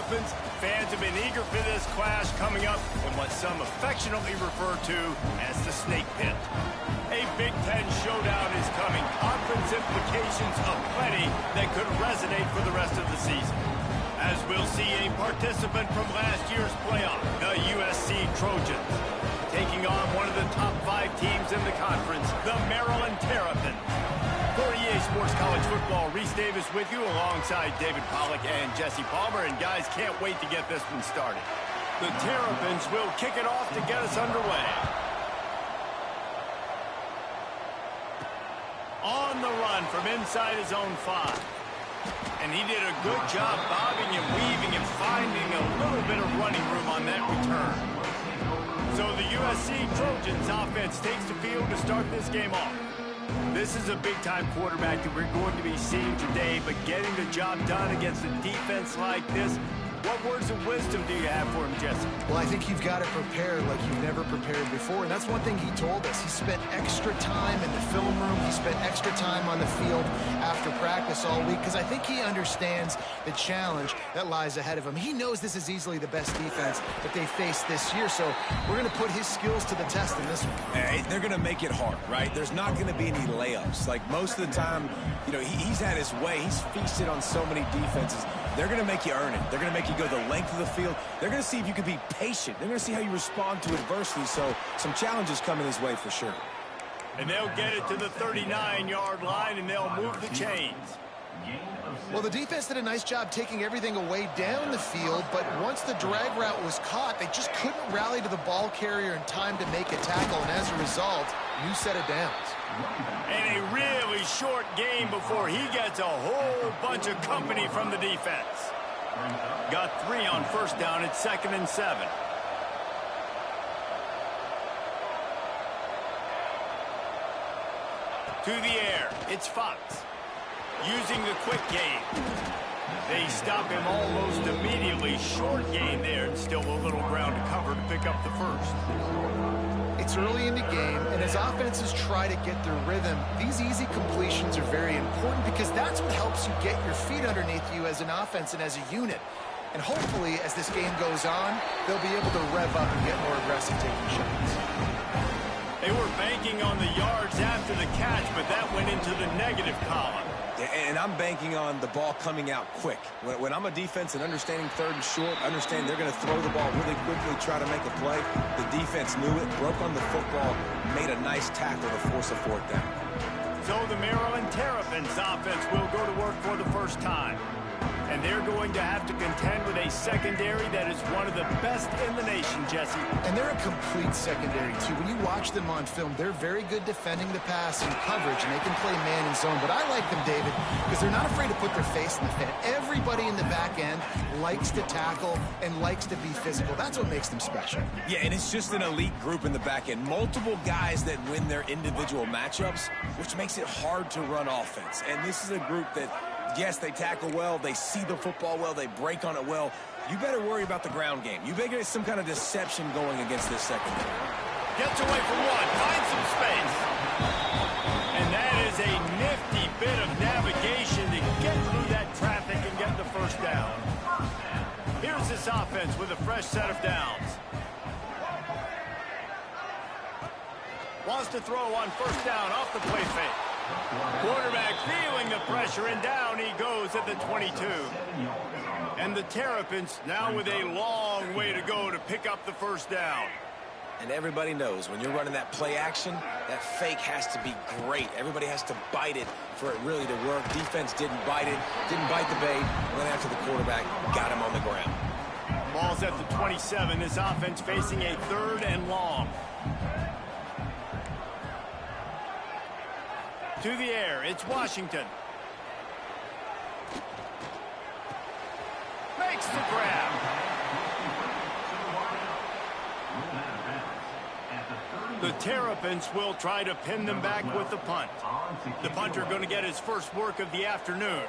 Dolphins, fans have been eager for this clash coming up in what some affectionately refer to as the snake pit. A Big Ten showdown is coming. Conference implications aplenty that could resonate for the rest of the season. As we'll see a participant from last year's playoff, the USC Trojans, taking on one of the top 5 teams in the conference, the Maryland Terrapins. For EA Sports College Football, Reese Davis with you alongside David Pollack and Jesse Palmer. And guys, can't wait to get this one started. The Terrapins will kick it off to get us underway. On the run from inside his own 5. And he did a good job bobbing and weaving and finding a little bit of running room on that return. So the USC Trojans offense takes the field to start this game off. This is a big-time quarterback that we're going to be seeing today, but getting the job done against a defense like this, what words of wisdom do you have for him, Jesse? Well, I think you've got to prepare like you've never prepared before, and that's one thing he told us. He spent extra time in the film room. He spent extra time on the field after practice all week because I think he understands the challenge that lies ahead of him. He knows this is easily the best defense that they faced this year, so we're going to put his skills to the test in this one. Hey, they're going to make it hard, right? There's not going to be any layups. Like most of the time, you know, he's had his way. He's feasted on so many defenses. They're going to make you earn it. They're going to make you go the length of the field. They're going to see if you can be patient. They're going to see how you respond to adversity. So some challenges coming his way for sure. And they'll get it to the 39-yard line, and they'll move the chains. Well, the defense did a nice job taking everything away down the field, but once the drag route was caught, they just couldn't rally to the ball carrier in time to make a tackle, and as a result, new set of downs. And a really short game before he gets a whole bunch of company from the defense. Got 3 on first down. It's 2nd and 7. To the air. It's Fox. Using the quick game. They stop him almost immediately. Short gain there, and still a little ground to cover to pick up the first. It's early in the game, and as offenses try to get their rhythm, these easy completions are very important because that's what helps you get your feet underneath you as an offense and as a unit. And hopefully, as this game goes on, they'll be able to rev up and get more aggressive taking shots. They were banking on the yards after the catch, but that went into the negative column. And I'm banking on the ball coming out quick. When I'm a defense and understanding 3rd and short, understand they're going to throw the ball really quickly, try to make a play. The defense knew it, broke on the football, made a nice tackle to force a 4th down. So the Maryland Terrapins offense will go to work for the first time. And they're going to have to contend with a secondary that is one of the best in the nation, Jesse. And they're a complete secondary, too. When you watch them on film, they're very good defending the pass and coverage, and they can play man and zone. But I like them, David, because they're not afraid to put their face in the fan. Everybody in the back end likes to tackle and likes to be physical. That's what makes them special. Yeah, and it's just an elite group in the back end. Multiple guys that win their individual matchups, which makes it hard to run offense. And this is a group that, yes, they tackle well, they see the football well, they break on it well. You better worry about the ground game. You better get some kind of deception going against this secondary. Gets away from one, finds some space. And that is a nifty bit of navigation to get through that traffic and get the first down. Here's this offense with a fresh set of downs. Wants to throw on first down off the play fake. Quarterback feeling the pressure, and down he goes at the 22. And the Terrapins now with a long way to go to pick up the first down. And everybody knows when you're running that play action, that fake has to be great. Everybody has to bite it for it really to work. Defense didn't bite it, didn't bite the bait, went after the quarterback, got him on the ground. Ball's at the 27. This offense facing a 3rd and long. To the air, it's Washington. Makes the grab. The Terrapins will try to pin them back with the punt. The punter going to get his first work of the afternoon.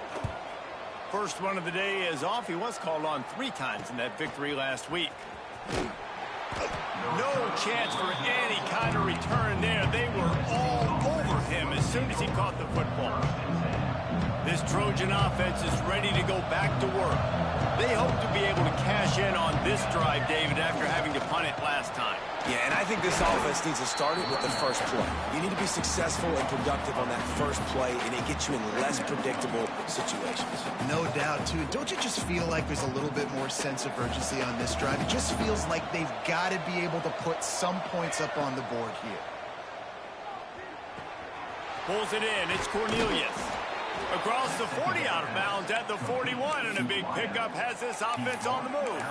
First one of the day is off. He was called on 3 times in that victory last week. No chance for any kind of return there. They were all over him as soon as he caught the football. This Trojan offense is ready to go back to work. They hope to be able to cash in on this drive, David, after having to punt it last time. Yeah, and I think this offense needs to start it with the first play. You need to be successful and productive on that first play, and it gets you in less predictable situations. No doubt, too. Don't you just feel like there's a little bit more sense of urgency on this drive? It just feels like they've got to be able to put some points up on the board here. Pulls it in. It's Cornelius. Across the 40, out of bounds at the 41, and a big pickup has this offense on the move.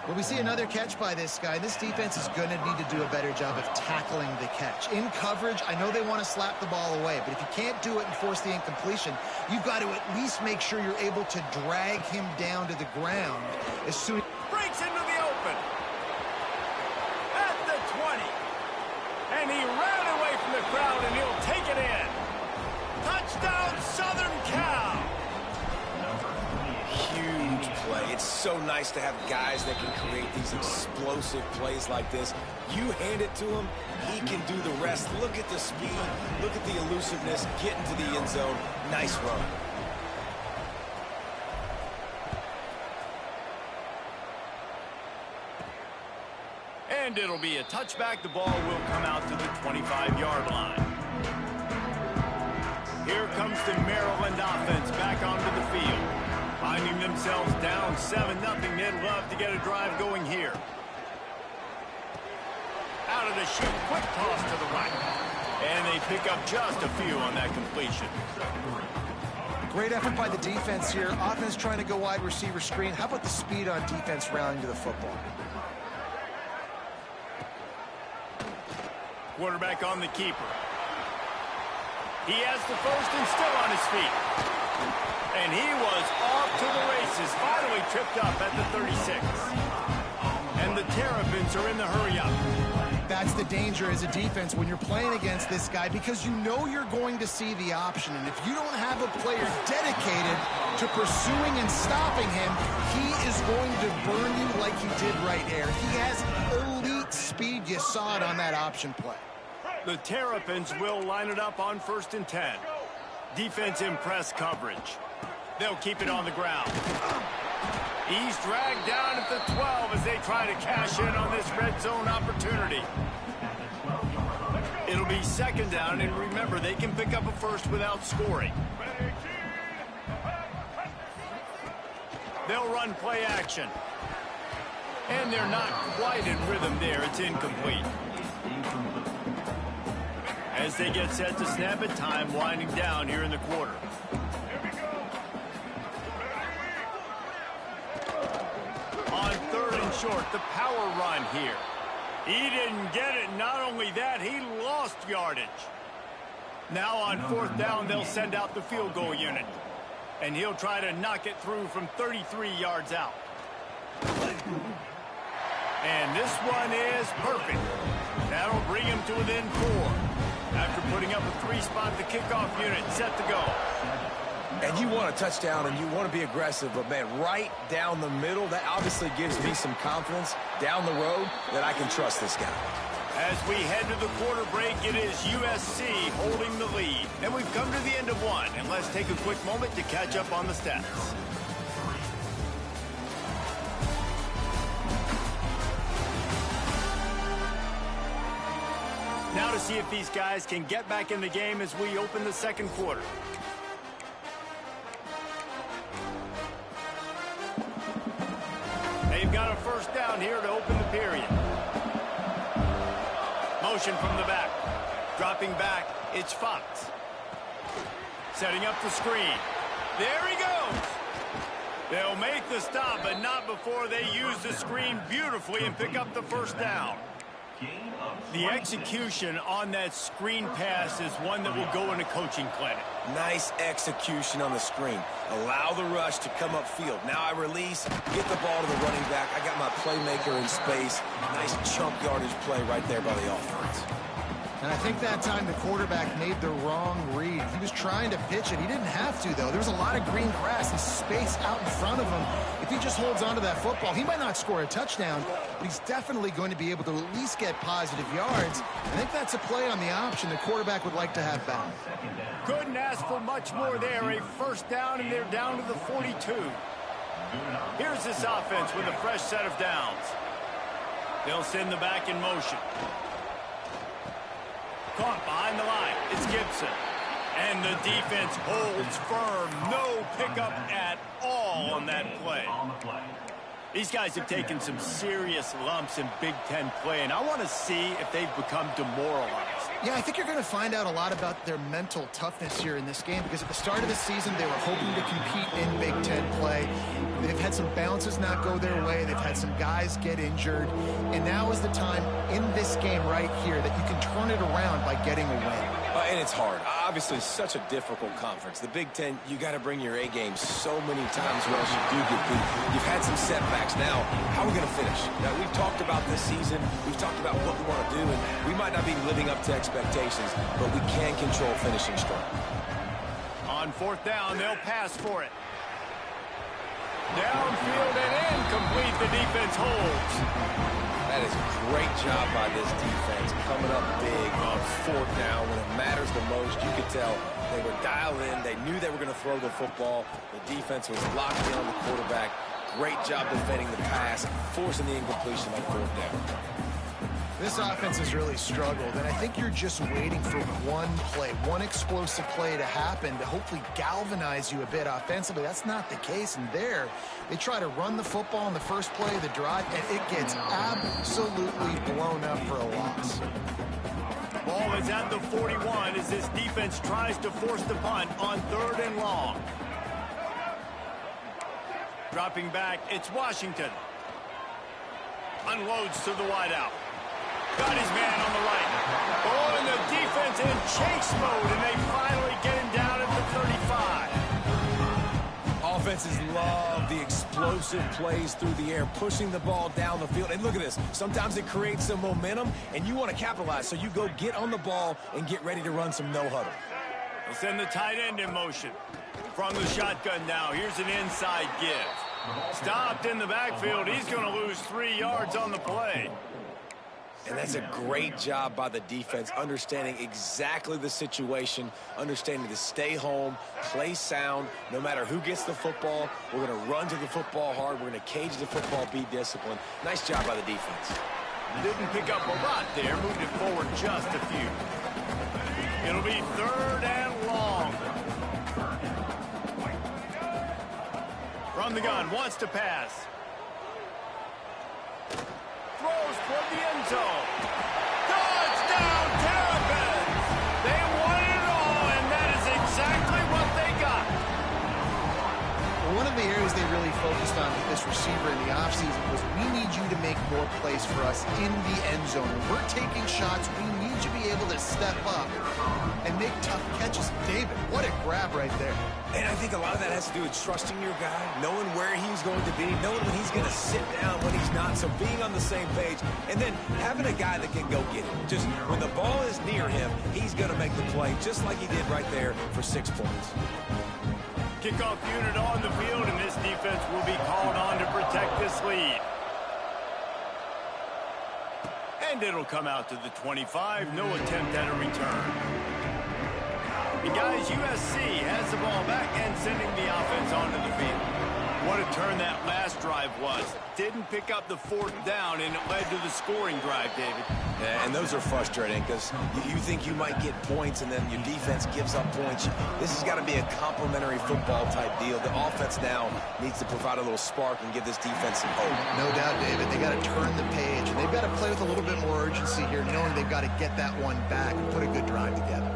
Well, we see another catch by this guy. This defense is going to need to do a better job of tackling the catch. In coverage, I know they want to slap the ball away, but if you can't do it and force the incompletion, you've got to at least make sure you're able to drag him down to the ground as soon as... Breaks into the open. At the 20. And he ran away from the crowd, and he'll take it in. Touchdown, Southern Cal. Huge play. It's so nice to have guys that can create these explosive plays like this. You hand it to him, he can do the rest. Look at the speed. Look at the elusiveness. Get into the end zone. Nice run. And it'll be a touchback. The ball will come out to the 25-yard line. Here comes the Maryland offense back onto the field. Finding themselves down 7-0. They'd love to get a drive going here. Out of the chute, quick toss to the right. And they pick up just a few on that completion. Great effort by the defense here. Offense trying to go wide receiver screen. How about the speed on defense rounding to the football? Quarterback on the keeper. He has the first and still on his feet. And he was off to the races, finally tripped up at the 36. And the Terrapins are in the hurry-up. That's the danger as a defense when you're playing against this guy, because you know you're going to see the option. And if you don't have a player dedicated to pursuing and stopping him, he is going to burn you like he did right there. He has elite speed. You saw it on that option play. The Terrapins will line it up on 1st and 10. Defense in press coverage. They'll keep it on the ground. He's dragged down at the 12 as they try to cash in on this red zone opportunity. It'll be 2nd down, and remember, they can pick up a first without scoring. They'll run play action. And they're not quite in rhythm there. It's incomplete. As they get set to snap it, time winding down here in the quarter. On 3rd and short, the power run here. He didn't get it. Not only that, he lost yardage. Now on 4th down, they'll send out the field goal unit. And he'll try to knock it through from 33 yards out. And this one is perfect. That'll bring him to within 4. After putting up a 3-spot, the kickoff unit set to go. And you want a touchdown and you want to be aggressive, but man, right down the middle, that obviously gives me some confidence down the road that I can trust this guy. As we head to the quarter break, it is USC holding the lead. And we've come to the end of one, and let's take a quick moment to catch up on the stats. Now to see if these guys can get back in the game as we open the 2nd quarter. They've got a 1st down here to open the period. Motion from the back. Dropping back, it's Fox. Setting up the screen. There he goes. They'll make the stop, but not before they use the screen beautifully and pick up the 1st down. The execution on that screen pass is one that will go in a coaching clinic. Nice execution on the screen. Allow the rush to come upfield. Now I release, get the ball to the running back. I got my playmaker in space. Nice chunk yardage play right there by the offense. And I think that time the quarterback made the wrong read. He was trying to pitch it. He didn't have to, though. There was a lot of green grass and space out in front of him. If he just holds on to that football, he might not score a touchdown, but he's definitely going to be able to at least get positive yards. I think that's a play on the option the quarterback would like to have back. Couldn't ask for much more there. A first down, and they're down to the 42. Here's this offense with a fresh set of downs. They'll send the back in motion. Caught behind the line. It's Gibson. And the defense holds firm. No pickup at all on that play. These guys have taken some serious lumps in Big Ten play, and I want to see if they've become demoralized. Yeah, I think you're going to find out a lot about their mental toughness here in this game, because at the start of the season, they were hoping to compete in Big Ten play. They've had some bounces not go their way. They've had some guys get injured. And now is the time in this game right here that you can turn it around by getting a win. And it's hard. Obviously, such a difficult conference. The Big Ten, you got to bring your A game so many times or else you do get beat. You've had some setbacks. Now, how are we going to finish? Now, we've talked about this season. We've talked about what we want to do, and we might not be living up to expectations, but we can control finishing strong. On fourth down, they'll pass for it. Downfield and incomplete. The defense holds. That is a great job by this defense, coming up big on fourth down when it matters the most. You could tell they were dialed in. They knew they were going to throw the football. The defense was locked in on the quarterback. Great job defending the pass, forcing the incompletion on fourth down. This offense has really struggled, and I think you're just waiting for one play, one explosive play to happen to hopefully galvanize you a bit offensively. That's not the case, and there they try to run the football in the first play of the drive, and it gets absolutely blown up for a loss. Ball is at the 41 as this defense tries to force the punt on 3rd and long. Dropping back, it's Washington. Unloads to the wideout. Got his man on the right. Oh, and the defense in chase mode, and they finally get him down at the 35. Offenses love the explosive plays through the air, pushing the ball down the field. And look at this. Sometimes it creates some momentum, and you want to capitalize. So you go get on the ball and get ready to run some no-huddle. They'll send the tight end in motion. From the shotgun now, here's an inside give. Stopped in the backfield. He's going to lose 3 yards on the play. And that's a great job by the defense, understanding exactly the situation, understanding to stay home, play sound, no matter who gets the football. We're going to run to the football hard. We're going to cage the football, be disciplined. Nice job by the defense. Didn't pick up a lot there, moved it forward just a few. It'll be 3rd and long. From the gun, wants to pass. Throws toward the end zone. Touchdown, Terrapins! They won it all, and that is exactly what they got. Well, one of the areas they really focused on with this receiver in the offseason was, we need you to make more plays for us in the end zone. When we're taking shots, we need you to be able to step up and make tough catches. David, what a grab right there. And I think a lot of that has to do with trusting your guy, knowing where he's going to be, knowing when he's going to sit down, when he's not, so being on the same page, and then having a guy that can go get it. Just when the ball is near him, he's going to make the play, just like he did right there for 6 points. Kickoff unit on the field, and this defense will be called on to protect this lead. And it'll come out to the 25, no attempt at a return. And guys, USC has the ball back and sending the offense onto the field. What a turn that last drive was. Didn't pick up the 4th down, and it led to the scoring drive, David. Yeah, and those are frustrating because you think you might get points, and then your defense gives up points. This has got to be a complementary football type deal. The offense now needs to provide a little spark and give this defense some hope. No doubt, David. They got to turn the page, and they've got to play with a little bit more urgency here, knowing they've got to get that one back and put a good drive together.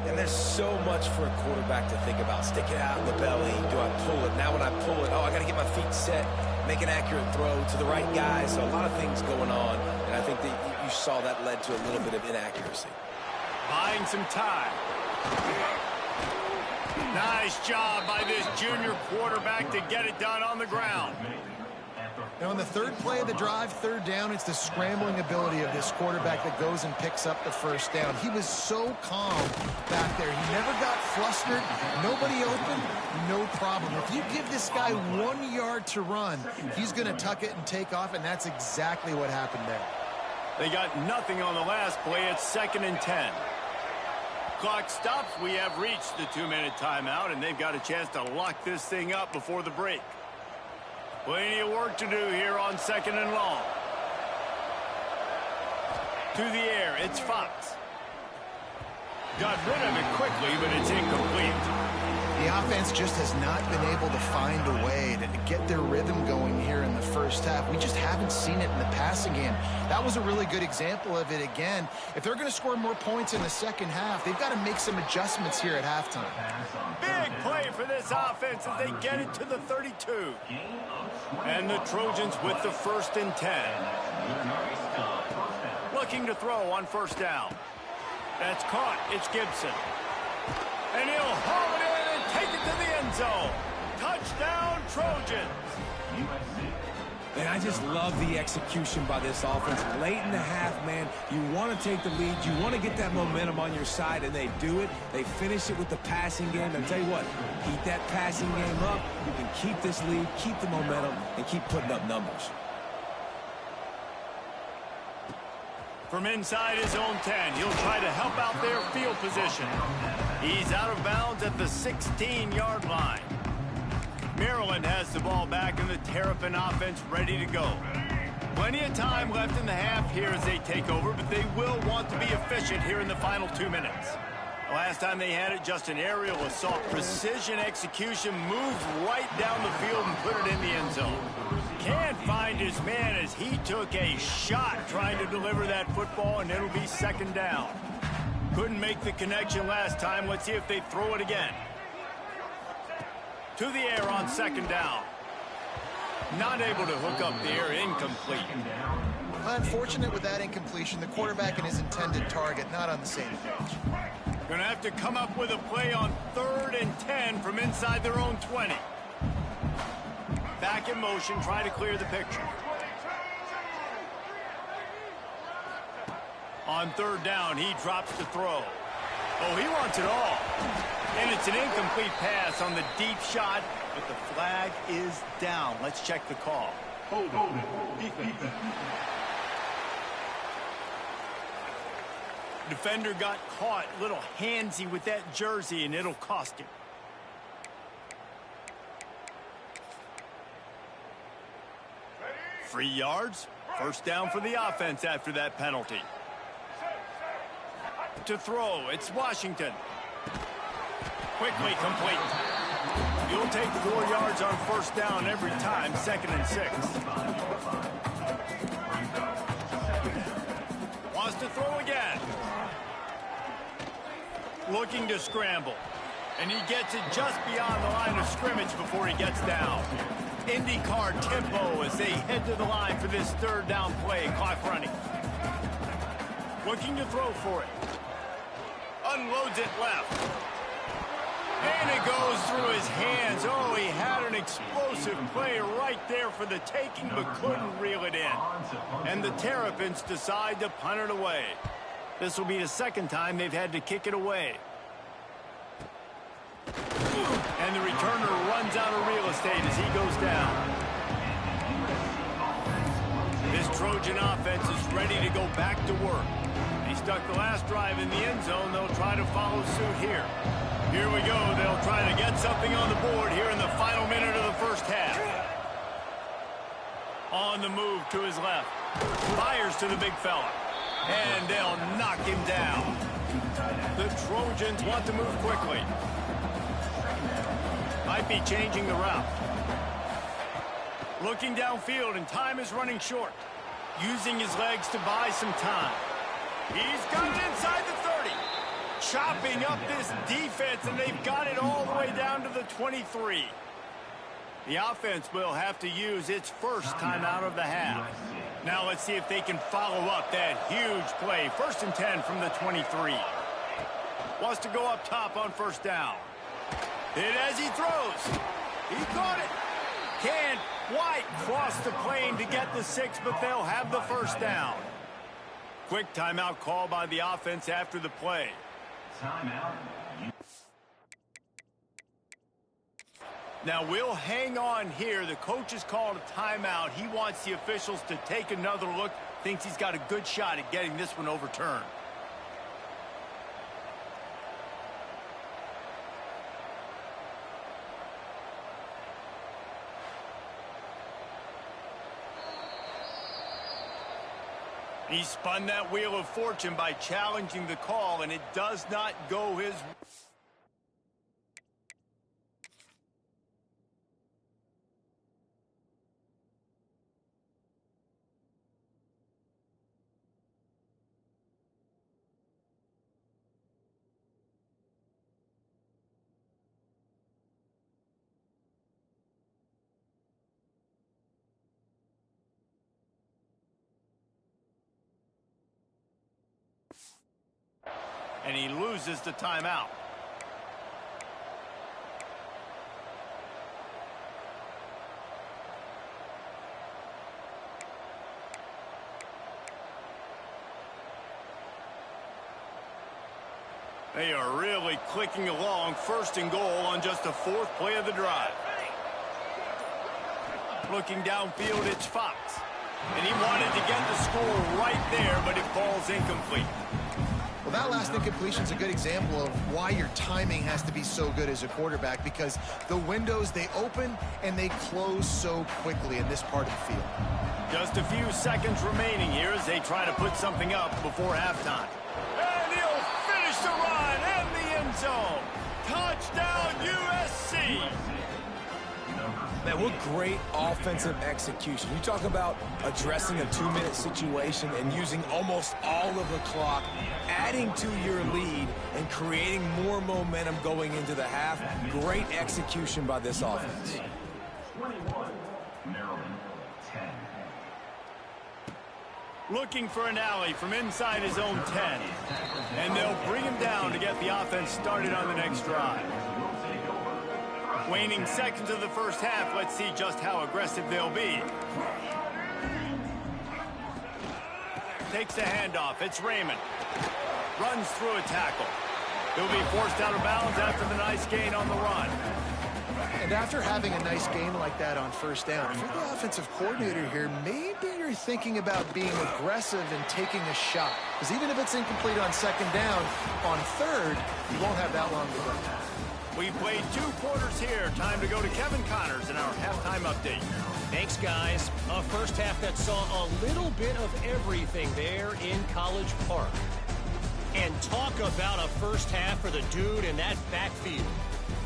And there's so much for a quarterback to think about. Stick it out in the belly. Do I pull it? Now when I pull it, I got to get my feet set, make an accurate throw to the right guy. So a lot of things going on, and I think that you saw that led to a little bit of inaccuracy. Buying some time. Nice job by this junior quarterback to get it done on the ground. And on the third play of the drive, third down, it's the scrambling ability of this quarterback that goes and picks up the first down. He was so calm back there. He never got flustered. Nobody open, no problem. If you give this guy 1 yard to run, he's going to tuck it and take off, and that's exactly what happened there. They got nothing on the last play. It's 2nd and 10. Clock stops. We have reached the 2-minute timeout, and they've got a chance to lock this thing up before the break. Plenty of work to do here on 2nd and long. To the air, it's Fox. Got rid of it quickly, but it's incomplete. The offense just has not been able to find a way to get their rhythm going here in the first half. We just haven't seen it in the passing game. That was a really good example of it again. If they're going to score more points in the second half, they've got to make some adjustments here at halftime. Big play for this offense as they get it to the 32. And the Trojans with the 1st and 10. Looking to throw on 1st down. That's caught. It's Gibson. And he'll haul it in and take it to the end zone. Touchdown, Trojans. And I just love the execution by this offense. Late in the half, man, you want to take the lead. You want to get that momentum on your side, and they do it. They finish it with the passing game. And I'll tell you what, keep that passing game up. You can keep this lead, keep the momentum, and keep putting up numbers. From inside his own 10, he'll try to help out their field position. He's out of bounds at the 16-yard line. Maryland has the ball back and the Terrapin offense ready to go. Plenty of time left in the half here as they take over, but they will want to be efficient here in the final 2 minutes. Last time they had it, just an aerial assault. Precision execution, moved right down the field and put it in the end zone. Can't find his man as he took a shot trying to deliver that football, and it'll be 2nd down. Couldn't make the connection last time. Let's see if they throw it again. To the air on 2nd down. Not able to hook up the air, incomplete. Unfortunate with that incompletion. The quarterback and his intended target not on the same page. Going to have to come up with a play on 3rd and 10 from inside their own 20. Back in motion, try to clear the picture. On 3rd down, he drops the throw. Oh, he wants it all. And it's an incomplete pass on the deep shot, but the flag is down. Let's check the call. Hold on. Defender got caught, a little handsy with that jersey, and it'll cost him. Free yards. 1st down for the offense after that penalty. To throw, it's Washington. Quickly complete. You'll take 4 yards on 1st down every time, 2nd and 6. Wants to throw again. Looking to scramble. And he gets it just beyond the line of scrimmage before he gets down. IndyCar tempo as they head to the line for this 3rd down play. Clock running. Looking to throw for it. Unloads it left. And it goes through his hands. Oh, he had an explosive play right there for the taking, but couldn't reel it in. And the Terrapins decide to punt it away. This will be the 2nd time they've had to kick it away. And the returner runs out of real estate as he goes down. This Trojan offense is ready to go back to work. They stuck the last drive in the end zone. They'll try to follow suit here. Here we go. They'll try to get something on the board here in the final minute of the 1st half. On the move to his left. Fires to the big fella. And they'll knock him down. The Trojans want to move quickly. Might be changing the route. Looking downfield, and time is running short. Using his legs to buy some time. He's got it inside the 30. Chopping up this defense, and they've got it all the way down to the 23. The offense will have to use its 1st timeout of the half. Now let's see if they can follow up that huge play. 1st and 10 from the 23. Wants to go up top on 1st down. Hit as he throws. He caught it. Can't White crossed the plane to get the 6, but they'll have the first down. Quick timeout call by the offense after the play. Timeout. Now we'll hang on here. The coach has called a timeout. He wants the officials to take another look. Thinks he's got a good shot at getting this one overturned. He spun that wheel of fortune by challenging the call, and it does not go his way. And he loses the timeout. They are really clicking along. First and goal on just the 4th play of the drive. Looking downfield, it's Fox. And he wanted to get the score right there, but it falls incomplete. Well, that last incompletion is a good example of why your timing has to be so good as a quarterback, because the windows, they open and they close so quickly in this part of the field. Just a few seconds remaining here as they try to put something up before halftime. And he'll finish the run in the end zone. Touchdown, USC. Man, what great offensive execution. You talk about addressing a 2-minute situation and using almost all of the clock, adding to your lead and creating more momentum going into the half. Great execution by this offense. 21, Maryland, 10. Looking for an alley from inside his own 10. And they'll bring him down to get the offense started on the next drive. Waning seconds of the first half. Let's see just how aggressive they'll be. Takes the handoff. It's Raymond. Runs through a tackle. He'll be forced out of bounds after the nice gain on the run. And after having a nice gain like that on first down, if you're the offensive coordinator here, maybe you're thinking about being aggressive and taking a shot. Because even if it's incomplete on second down, on third, you won't have that long to go. We played 2 quarters here. Time to go to Kevin Connors in our halftime update. Thanks, guys. A first half that saw a little bit of everything there in College Park. And talk about a first half for the dude in that backfield.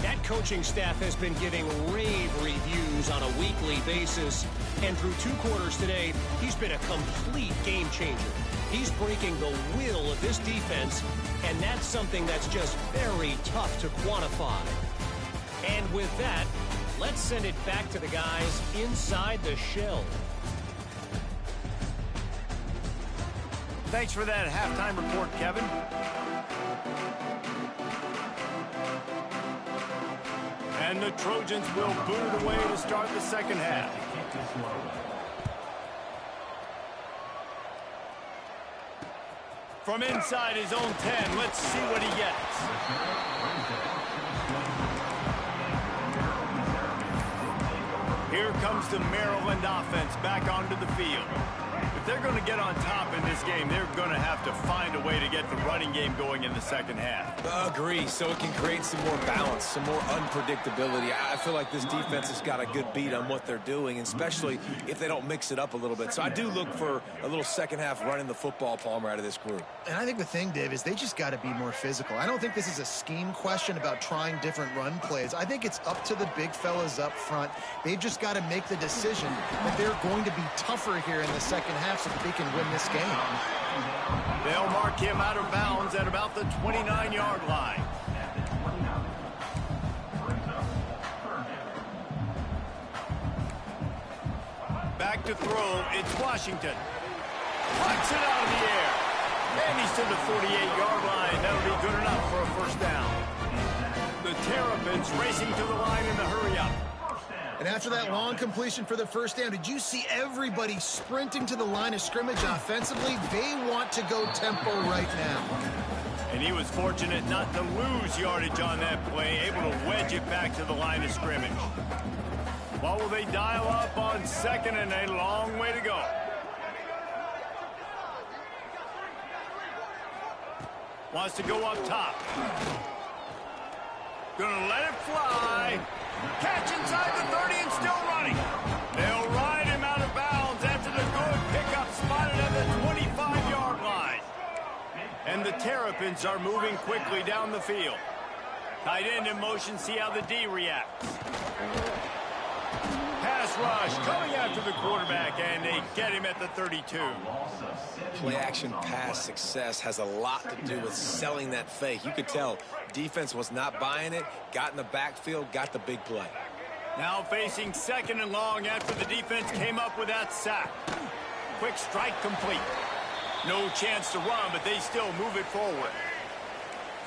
That coaching staff has been giving rave reviews on a weekly basis. And through 2 quarters today, he's been a complete game changer. He's breaking the will of this defense, and that's something that's just very tough to quantify. And with that, let's send it back to the guys inside the shell. Thanks for that halftime report, Kevin. And the Trojans will boot it away to start the second half. From inside his own 10, let's see what he gets. Here comes the Maryland offense back onto the field. If they're going to get on top in this game, they're going to have to find a way to get the running game going in the second half. Agree, so it can create some more balance, some more unpredictability. I feel like this defense has got a good beat on what they're doing, especially if they don't mix it up a little bit. So I do look for a little second half running the football, Palmer, out of this group. And I think the thing, Dave, is they just got to be more physical. I don't think this is a scheme question about trying different run plays. I think it's up to the big fellas up front. They've just got to make the decision that they're going to be tougher here in the second half so that they can win this game. They'll mark him out of bounds at about the 29-yard line. Back to throw, it's Washington. Flicks it out of the air. And he's to the 48-yard line. That'll be good enough for a first down. The Terrapins racing to the line in the hurry-up. And after that long completion for the first down, did you see everybody sprinting to the line of scrimmage offensively? They want to go tempo right now. And he was fortunate not to lose yardage on that play, able to wedge it back to the line of scrimmage. What will they dial up on second and a long way to go? Wants to go up top. Gonna let it fly. Catch inside the 30 and still running. They'll ride him out of bounds after the good pickup spotted at the 25-yard line. And the Terrapins are moving quickly down the field. Tight end in motion, see how the D reacts. Pass rush coming after the quarterback, and they get him at the 32. Play-action pass success has a lot to do with selling that fake. You could tell defense was not buying it, got in the backfield, got the big play. Now facing second and long after the defense came up with that sack. Quick strike complete. No chance to run, but they still move it forward.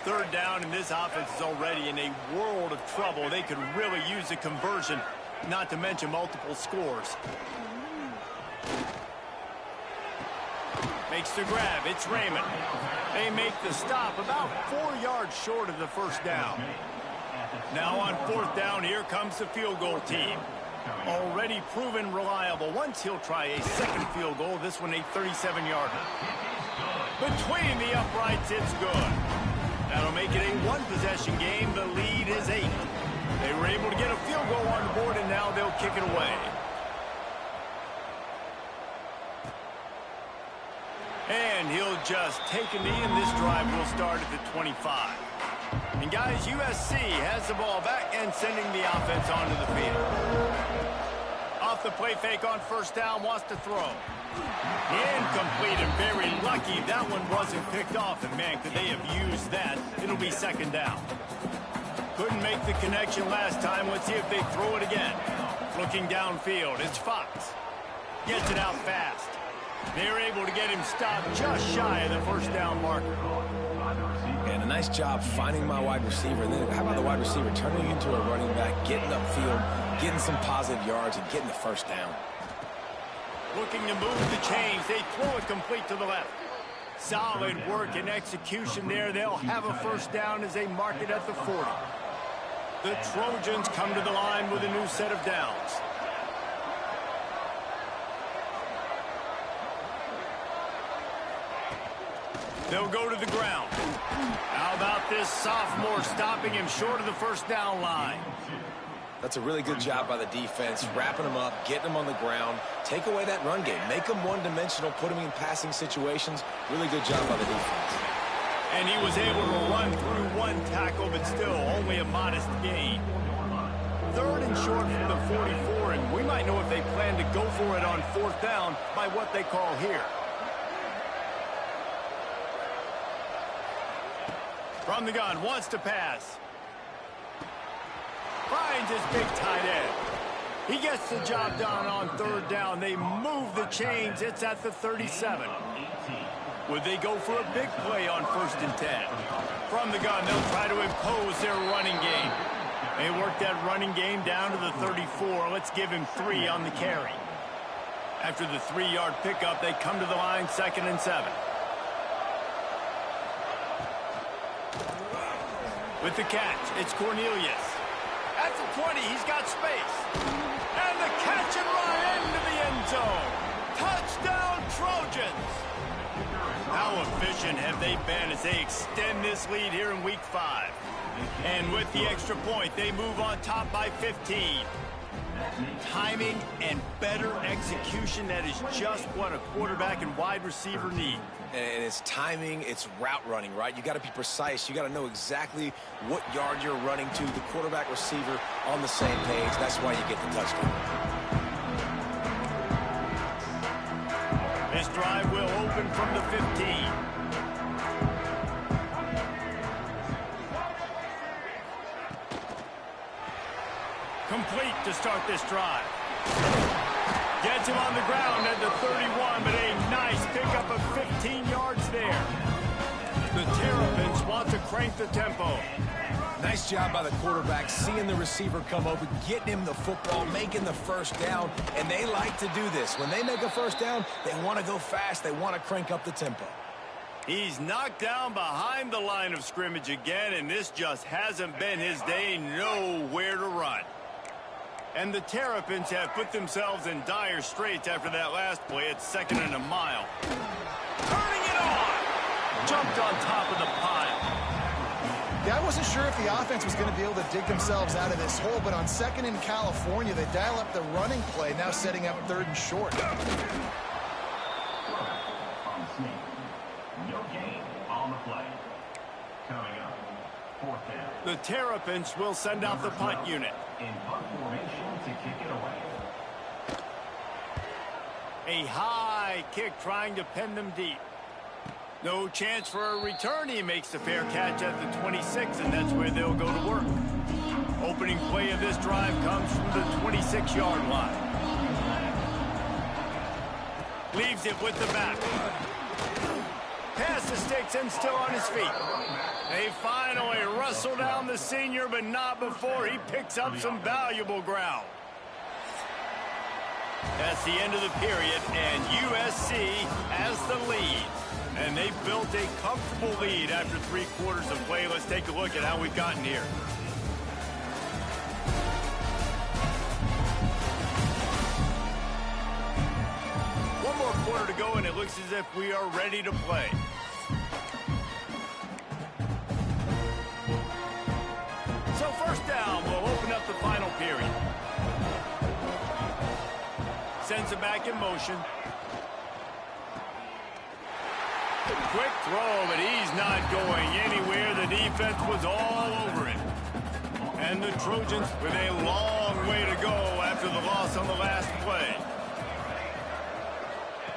Third down, and this offense is already in a world of trouble. They could really use a conversion, not to mention multiple scores. Makes the grab. It's Raymond. They make the stop about 4 yards short of the first down. Now on fourth down, here comes the field goal team. Already proven reliable. Once he'll try a second field goal, this one a 37-yarder. Between the uprights, it's good. That'll make it a one-possession game. The lead is 8. They were able to get a field goal on the board, and now they'll kick it away. And he'll just take a knee, and this drive will start at the 25. And guys, USC has the ball back and sending the offense onto the field. Off the play fake on first down, wants to throw. Incomplete, and very lucky that one wasn't picked off. And man, could they have used that? It'll be second down. Couldn't make the connection last time. Let's see if they throw it again. Looking downfield, it's Fox. Gets it out fast. They're able to get him stopped just shy of the first down marker. And a nice job finding my wide receiver. And then how about the wide receiver turning into a running back, getting upfield, getting some positive yards, and getting the first down. Looking to move the chains. They throw it complete to the left. Solid work and execution there. They'll have a first down as they mark it at the 40. The Trojans come to the line with a new set of downs. They'll go to the ground. How about this sophomore stopping him short of the first down line? That's a really good job by the defense, wrapping them up, getting them on the ground, take away that run game, make them one-dimensional, put them in passing situations. Really good job by the defense. And he was able to run through one tackle, but still only a modest gain. Third and short from the 44, and we might know if they plan to go for it on fourth down by what they call here. From the gun, wants to pass. Finds his big tight end. He gets the job done on third down. They move the chains. It's at the 37. Would they go for a big play on first and 10? From the gun, they'll try to impose their running game. They work that running game down to the 34. Let's give him 3 on the carry. After the 3-yard pickup, they come to the line, 2nd and 7. With the catch, it's Cornelius. At the 20, he's got space. And the catch and run into the end zone. Touchdown, Trojans. How efficient have they been as they extend this lead here in Week 5? And with the extra point, they move on top by 15. Timing and better execution, that is just what a quarterback and wide receiver need. And it's timing, it's route running, right? You got to be precise. You got to know exactly what yard you're running to. The quarterback, receiver on the same page. That's why you get the touchdown. This drive will open from the 15. Complete to start this drive. Gets him on the ground at the 31, but a nice pickup of 15 yards there. The Terrapins want to crank the tempo. Nice job by the quarterback, seeing the receiver come open, getting him the football, making the first down, and they like to do this. When they make a first down, they want to go fast. They want to crank up the tempo. He's knocked down behind the line of scrimmage again, and this just hasn't been his day. Nowhere to run. And the Terrapins have put themselves in dire straits after that last play at 2nd and a mile. Turning it on! Jumped on top of the pile. Yeah, I wasn't sure if the offense was going to be able to dig themselves out of this hole, but on 2nd in California, they dial up the running play, now setting up 3rd and short. No gain on the play. Coming up, 4th down. The Terrapins will send out the punt unit. In punt formation to kick it away. A high kick trying to pin them deep. No chance for a return. He makes the fair catch at the 26, and that's where they'll go to work. Opening play of this drive comes from the 26-yard line. Leaves it with the back. Past the sticks and still on his feet. They finally wrestle down the senior, but not before he picks up some valuable ground. That's the end of the period, and USC has the lead. And they built a comfortable lead after 3 quarters of play. Let's take a look at how we've gotten here. One more quarter to go, and it looks as if we are ready to play. So 1st down will open up the final period. Sends it back in motion. Quick throw, but he's not going anywhere. The defense was all over it. And the Trojans with a long way to go after the loss on the last play.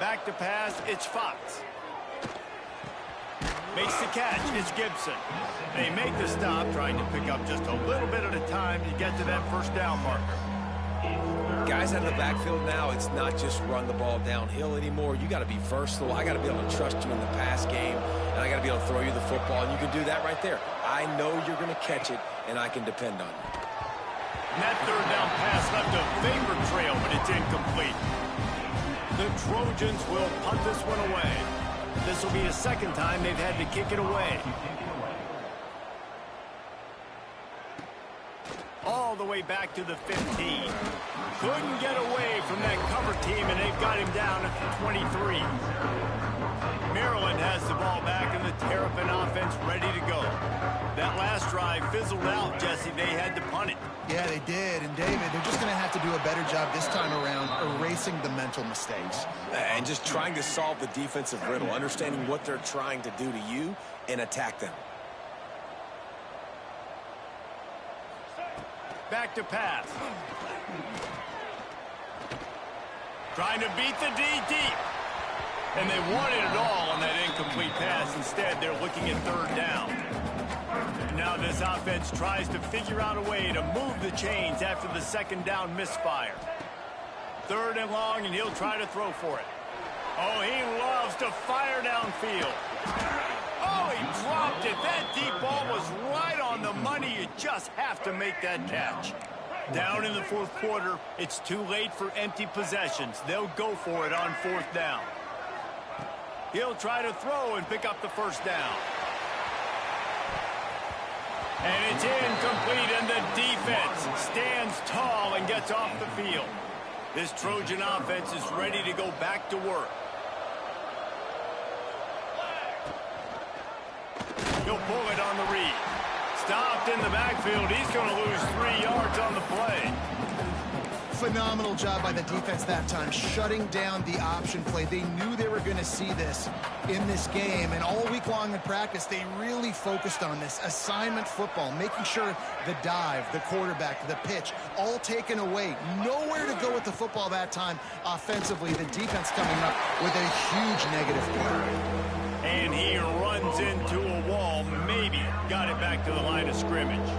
Back to pass, it's Fox. Makes the catch, it's Gibson. They make the stop, trying to pick up just a little bit at a time to get to that 1st down marker. Guys out of the backfield now, it's not just run the ball downhill anymore. You got to be versatile. I got to be able to trust you in the pass game, and I got to be able to throw you the football, and you can do that right there. I know you're going to catch it, and I can depend on you. And that 3rd down pass left a vapor trail, but it's incomplete. The Trojans will punt this one away. This will be the 2nd time they've had to kick it away. All the way back to the 15. Couldn't get away from that cover team, and they've got him down at the 23. Maryland has the ball back, and the Terrapin offense ready to go. That last drive fizzled out, Jesse. They had to punt it. Yeah, they did. And, David, they're just going to have to do a better job this time around erasing the mental mistakes. And just trying to solve the defensive riddle, understanding what they're trying to do to you and attack them. Back to pass. Trying to beat the D deep. And they wanted it all on that incomplete pass. Instead, they're looking at 3rd down. Now this offense tries to figure out a way to move the chains after the 2nd down misfire. 3rd and long, and he'll try to throw for it. Oh, he loves to fire downfield. Oh, he dropped it. That deep ball was right on the money. You just have to make that catch. Down in the 4th quarter, it's too late for empty possessions. They'll go for it on 4th down. He'll try to throw and pick up the 1st down. And it's incomplete, and the defense stands tall and gets off the field. This Trojan offense is ready to go back to work. He'll pull it on the read. Stopped in the backfield. He's going to lose 3 yards on the play. Phenomenal job by the defense that time, shutting down the option play. They knew they were going to see this in this game, and all week long in practice, they really focused on this assignment football, making sure the dive, the quarterback, the pitch, all taken away. Nowhere to go with the football that time offensively. The defense coming up with a huge negative play. And he runs into a wall, maybe got it back to the line of scrimmage.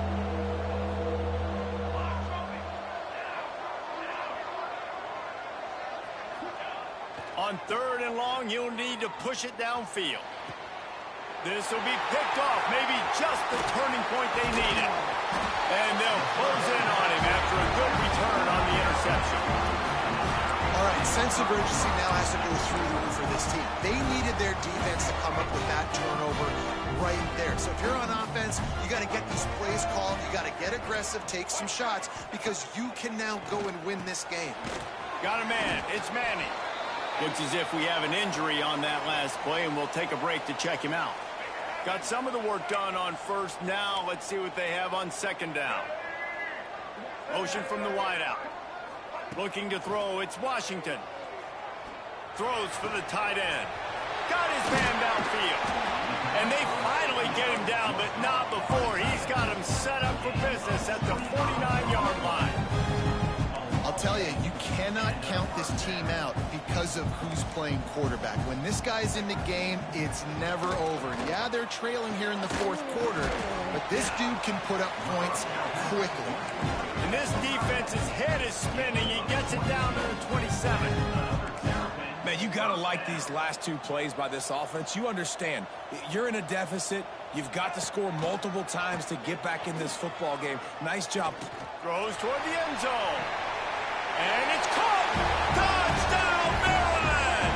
On 3rd and long, you'll need to push it downfield. This will be picked off, maybe just the turning point they needed. And they'll close in on him after a good return on the interception. All right, sense of urgency now has to go through the roof for this team. They needed their defense to come up with that turnover right there. So if you're on offense, you got to get these plays called. You got to get aggressive, take some shots, because you can now go and win this game. Got a man. It's Manning. Looks as if we have an injury on that last play, and we'll take a break to check him out. Got some of the work done on first. Now let's see what they have on second down. Motion from the wideout. Looking to throw. It's Washington. Throws for the tight end. Got his man downfield. And they finally get him down, but not before. He's got him set up for business at the 49-yard line. I'll tell you, you cannot count this team out because of who's playing quarterback. When this guy's in the game, it's never over. Yeah, they're trailing here in the fourth quarter, but this dude can put up points quickly. And this defense's head is spinning. He gets it down to the 27. Man, you got to like these last two plays by this offense. You understand, you're in a deficit. You've got to score multiple times to get back in this football game. Nice job. Throws toward the end zone. And it's caught! Touchdown, Maryland!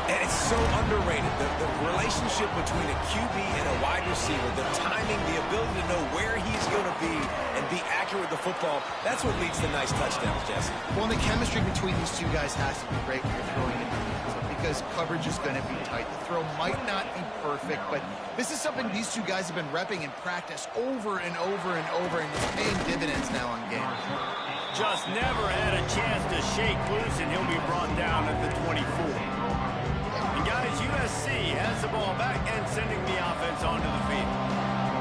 And it's so underrated. The relationship between a QB and a wide receiver, the timing, the ability to know where he's going to be and be accurate with the football, that's what leads to nice touchdowns, Jesse. Well, the chemistry between these two guys has to be great when you're throwing it because coverage is going to be tight. The throw might not be perfect, but this is something these two guys have been repping in practice over and over and over, and it's paying dividends now on games. Just never had a chance to shake loose, and he'll be brought down at the 24. And guys, USC has the ball back and sending the offense onto the field.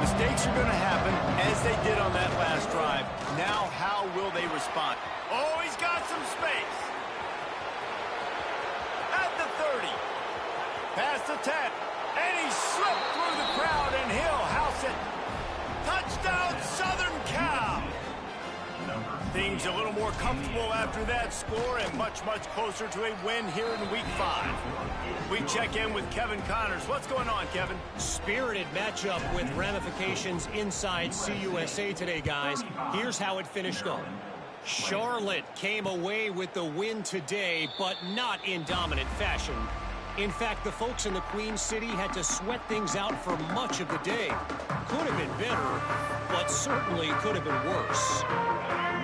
Mistakes are going to happen, as they did on that last drive. Now, how will they respond? Oh, he's got some space. At the 30. Past the 10. And he slipped through the crowd, and he'll house it. Touchdown, Southern Cal. Things a little more comfortable after that score and much, much closer to a win here in Week 5. We check in with Kevin Connors. What's going on, Kevin? Spirited matchup with ramifications inside CUSA today, guys. Here's how it finished up. Charlotte came away with the win today, but not in dominant fashion. In fact, the folks in the Queen City had to sweat things out for much of the day. Could have been better, but certainly could have been worse.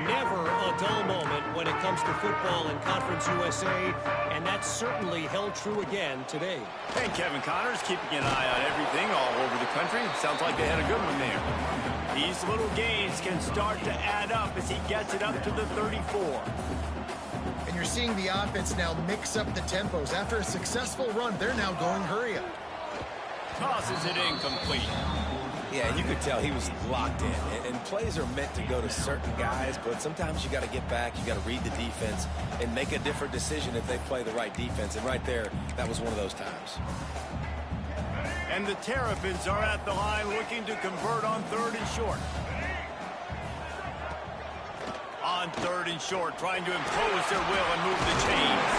Never a dull moment when it comes to football in Conference USA, and that certainly held true again today. Hey, Kevin Connors, keeping an eye on everything all over the country. Sounds like they had a good one there. These little gains can start to add up as he gets it up to the 34. And you're seeing the offense now mix up the tempos. After a successful run, they're now going hurry up. Tosses it incomplete. Yeah, you could tell he was locked in. And plays are meant to go to certain guys, but sometimes you got to get back, you got to read the defense, and make a different decision if they play the right defense. And right there, that was one of those times. And the Terrapins are at the line looking to convert on 3rd and short. On 3rd and short, trying to impose their will and move the chains.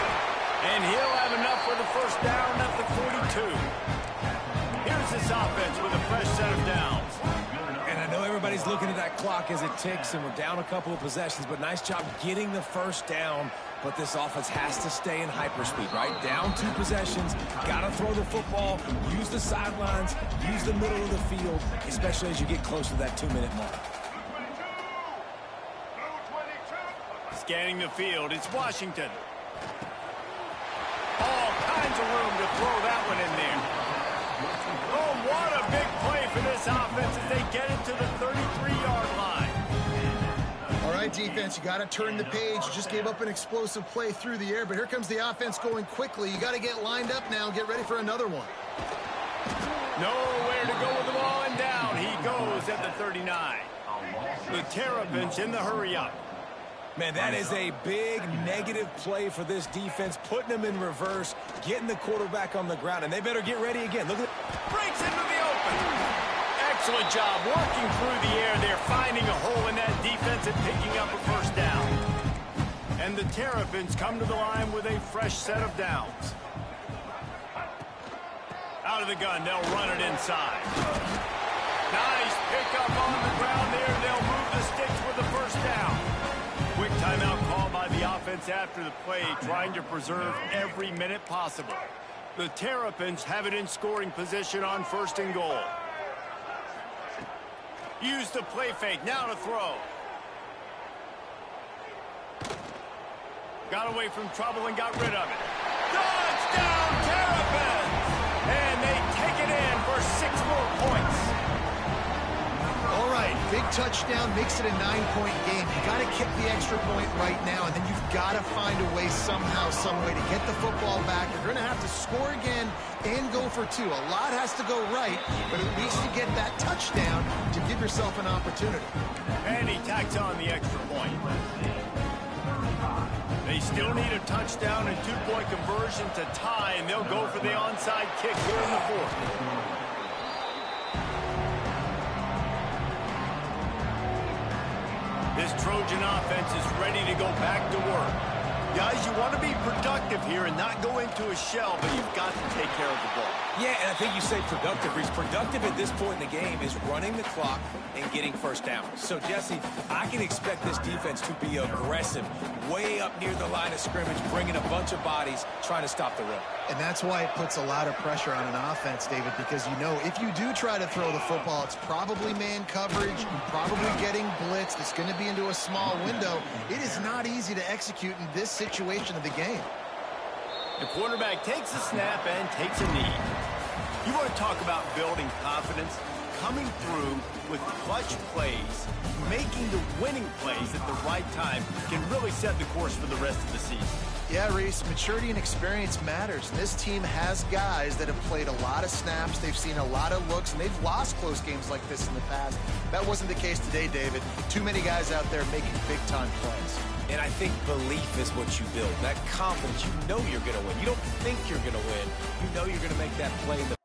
And he'll have enough for the first down at the 42. Here's this offense with a fresh set of downs. And I know everybody's looking at that clock as it ticks, and we're down a couple of possessions, but nice job getting the first down. But this offense has to stay in hyperspeed, right? Down 2 possessions, got to throw the football, use the sidelines, use the middle of the field, especially as you get close to that 2-minute mark. Scanning the field, it's Washington. All kinds of room to throw that one in there. Oh, what a big play for this offense as they get it to the 33-yard line. All right, defense, you got to turn the page. You just gave up an explosive play through the air, but here comes the offense going quickly. You got to get lined up now and get ready for another one. Nowhere to go with the ball, and down he goes at the 39. The Terrapins in the hurry-up. Man, that is a big negative play for this defense, putting them in reverse, getting the quarterback on the ground, and they better get ready again. Look at it. Breaks into the open. Excellent job working through the air there, finding a hole in that defense and picking up a first down. And the Terrapins come to the line with a fresh set of downs. Out of the gun, they'll run it inside. Nice pickup on the ground there. They'll move the sticks with the first down. Quick timeout call by the offense after the play, trying to preserve every minute possible. The Terrapins have it in scoring position on 1st and goal. Use the play fake, now to throw. Got away from trouble and got rid of it. Touchdown, Terrapins! And they take it in for 6 more points. All right, big touchdown makes it a 9-point game. You got to kick the extra point right now, and then you've got to find a way somehow, some way to get the football back. You're going to have to score again and go for 2. A lot has to go right, but at least you get that touchdown to give yourself an opportunity. And he tacks on the extra point. They still need a touchdown and 2-point conversion to tie, and they'll go for the onside kick here in the 4th. This Trojan offense is ready to go back to work. Guys, you want to be productive here and not go into a shell, but you've got to take care of the ball. Yeah, and I think you say productive. He's productive at this point in the game is running the clock and getting first down. So, Jesse, I can expect this defense to be aggressive, way up near the line of scrimmage, bringing a bunch of bodies, trying to stop the run. And that's why it puts a lot of pressure on an offense, David, because you know if you do try to throw the football, it's probably man coverage, probably getting blitzed, it's going to be into a small window. It is not easy to execute in this situation of the game. The quarterback takes a snap and takes a knee. You want to talk about building confidence? Coming through with clutch plays, making the winning plays at the right time can really set the course for the rest of the season. Yeah, Reese, maturity and experience matters. This team has guys that have played a lot of snaps. They've seen a lot of looks, and they've lost close games like this in the past. That wasn't the case today, David. Too many guys out there making big-time plays. And I think belief is what you build. That confidence, you know you're going to win. You don't think you're going to win. You know you're going to make that play in the